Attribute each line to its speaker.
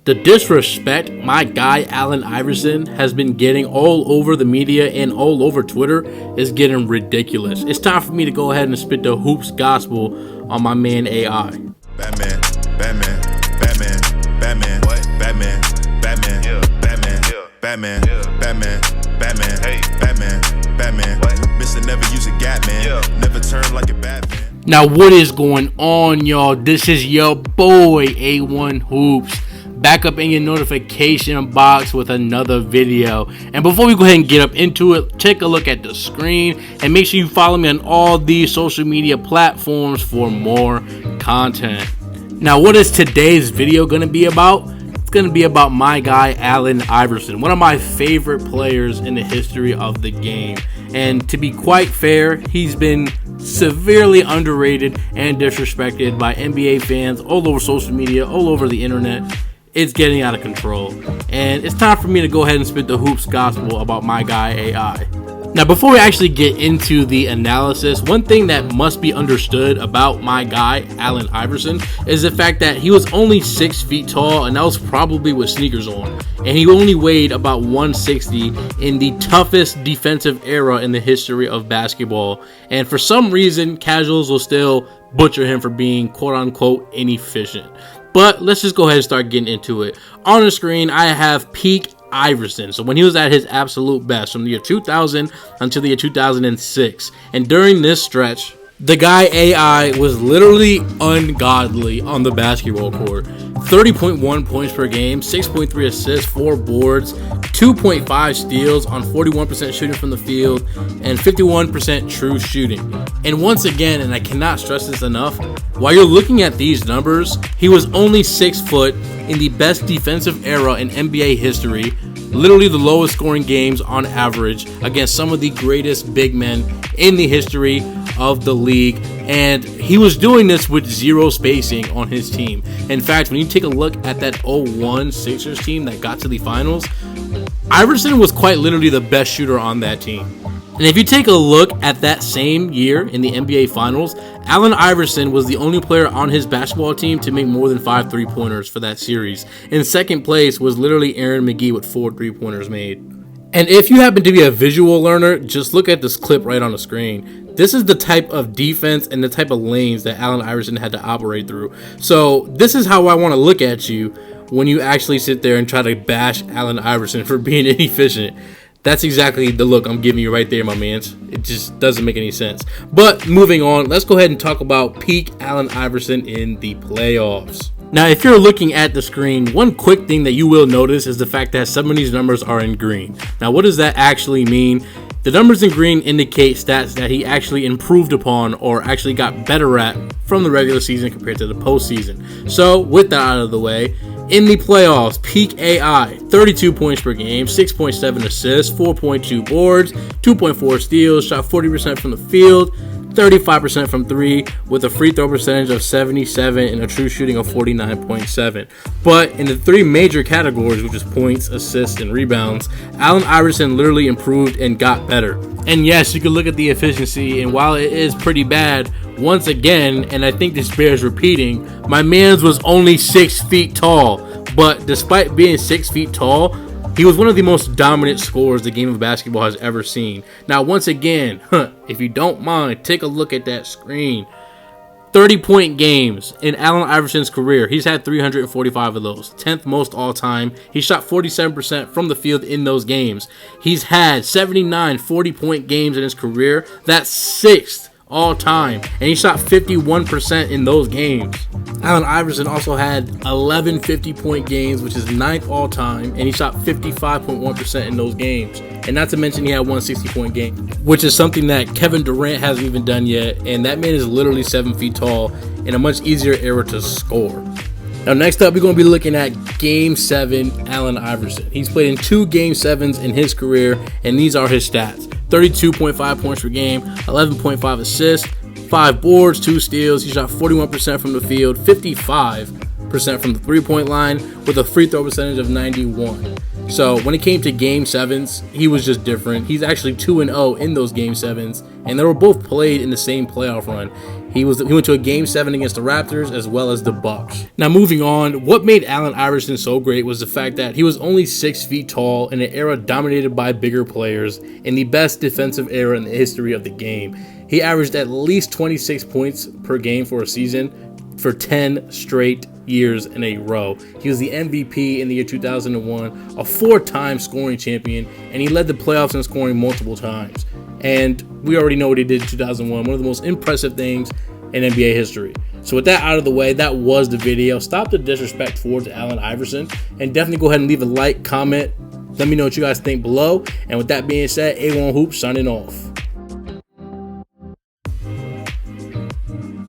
Speaker 1: The disrespect my guy Allen Iverson has been getting all over the media and all over Twitter is getting ridiculous. It's time for me to go ahead and spit the hoops gospel on my man AI.
Speaker 2: Batman, Batman, Batman, Batman, what? Batman, Batman, yeah. Batman, yeah. Batman, yeah. Batman, Batman, hey, Batman, Batman, what? Mr. Never use a gap, man. Yeah. Never turn like a Batman.
Speaker 1: Now what is going on, y'all? This is your boy A1 Hoops, back up in your notification box with another video. And before we go ahead and get up into it, take a look at the screen and make sure you follow me on all these social media platforms for more content. Now, what is today's video going to be about? It's going to be about my guy Allen Iverson, one of my favorite players in the history of the game. And to be quite fair, he's been severely underrated and disrespected by NBA fans all over social media, all over the internet. It's getting out of control, and it's time for me to go ahead and spit the hoops gospel about my guy AI. Now, before we actually get into the analysis, one thing that must be understood about my guy Allen Iverson is the fact that he was only 6 feet tall, and that was probably with sneakers on, and he only weighed about 160 in the toughest defensive era in the history of basketball. And for some reason, casuals will still butcher him for being quote-unquote inefficient. But let's just go ahead and start getting into it. On the screen, I have peak Iverson. So when he was at his absolute best from the year 2000 until the year 2006. And during this stretch, the guy AI was literally ungodly on the basketball court. 30.1 points per game, 6.3 assists, 4 boards, 2.5 steals on 41% shooting from the field, and 51% true shooting. And once again, and I cannot stress this enough, while you're looking at these numbers, he was only 6 foot in the best defensive era in NBA history, literally the lowest scoring games on average against some of the greatest big men in the history of the league, and he was doing this with zero spacing on his team. In fact, when you take a look at that 0-1 Sixers team that got to the finals, Iverson was quite literally the best shooter on that team. And if you take a look at that same year in the NBA Finals, Allen Iverson was the only player on his basketball team to make more than 5 3-pointers for that series. In second place was literally Aaron McGee with 4 3-pointers made. And if you happen to be a visual learner, just look at this clip right on the screen. This is the type of defense and the type of lanes that Allen Iverson had to operate through. So this is how I want to look at you when you actually sit there and try to bash Allen Iverson for being inefficient. That's exactly the look I'm giving you right there, my mans. It just doesn't make any sense. But moving on, let's go ahead and talk about peak Allen Iverson in the playoffs. Now, if you're looking at the screen, one quick thing that you will notice is the fact that some of these numbers are in green. Now, what does that actually mean? The numbers in green indicate stats that he actually improved upon or actually got better at from the regular season compared to the postseason. So, with that out of the way, in the playoffs, peak AI, 32 points per game, 6.7 assists, 4.2 boards, 2.4 steals, shot 40% from the field, 35% from 3 with a free throw percentage of 77 and a true shooting of 49.7. But in the 3 major categories, which is points, assists, and rebounds, Allen Iverson literally improved and got better. And yes, you can look at the efficiency, and while it is pretty bad, once again, and I think this bears repeating, my man's was only 6 feet tall. But despite being 6 feet tall, he was one of the most dominant scorers the game of basketball has ever seen. Now, once again, if you don't mind, take a look at that screen. 30-point games in Allen Iverson's career. He's had 345 of those, 10th most all time. He shot 47% from the field in those games. He's had 79 40-point games in his career. That's 6th all time, and he shot 51% in those games. Allen Iverson also had 11 50-point games, which is 9th all time, and he shot 55.1% in those games. And not to mention he had one 60-point game, which is something that Kevin Durant hasn't even done yet, and that man is literally 7 feet tall in a much easier era to score. Now, next up, we're going to be looking at Game 7 Allen Iverson. He's played in 2 Game 7s in his career, and these are his stats. 32.5 points per game, 11.5 assists, 5 boards, 2 steals. He shot 41% from the field, 55% from the three-point line with a free throw percentage of 91. So when it came to Game 7s, he was just different. He's actually 2-0 in those Game 7s, and they were both played in the same playoff run. He went to a Game 7 against the Raptors as well as the Bucks. Now moving on, what made Allen Iverson so great was the fact that he was only 6 feet tall in an era dominated by bigger players in the best defensive era in the history of the game. He averaged at least 26 points per game for a season for 10 straight years in a row. He was the MVP in the year 2001, a 4-time scoring champion, and he led the playoffs in scoring multiple times. And we already know what he did in 2001, one of the most impressive things in NBA history. So with that out of the way, that was the video. Stop the disrespect towards Allen Iverson, and definitely go ahead and leave a like, comment. Let me know what you guys think below. And with that being said, A1 Hoops signing off.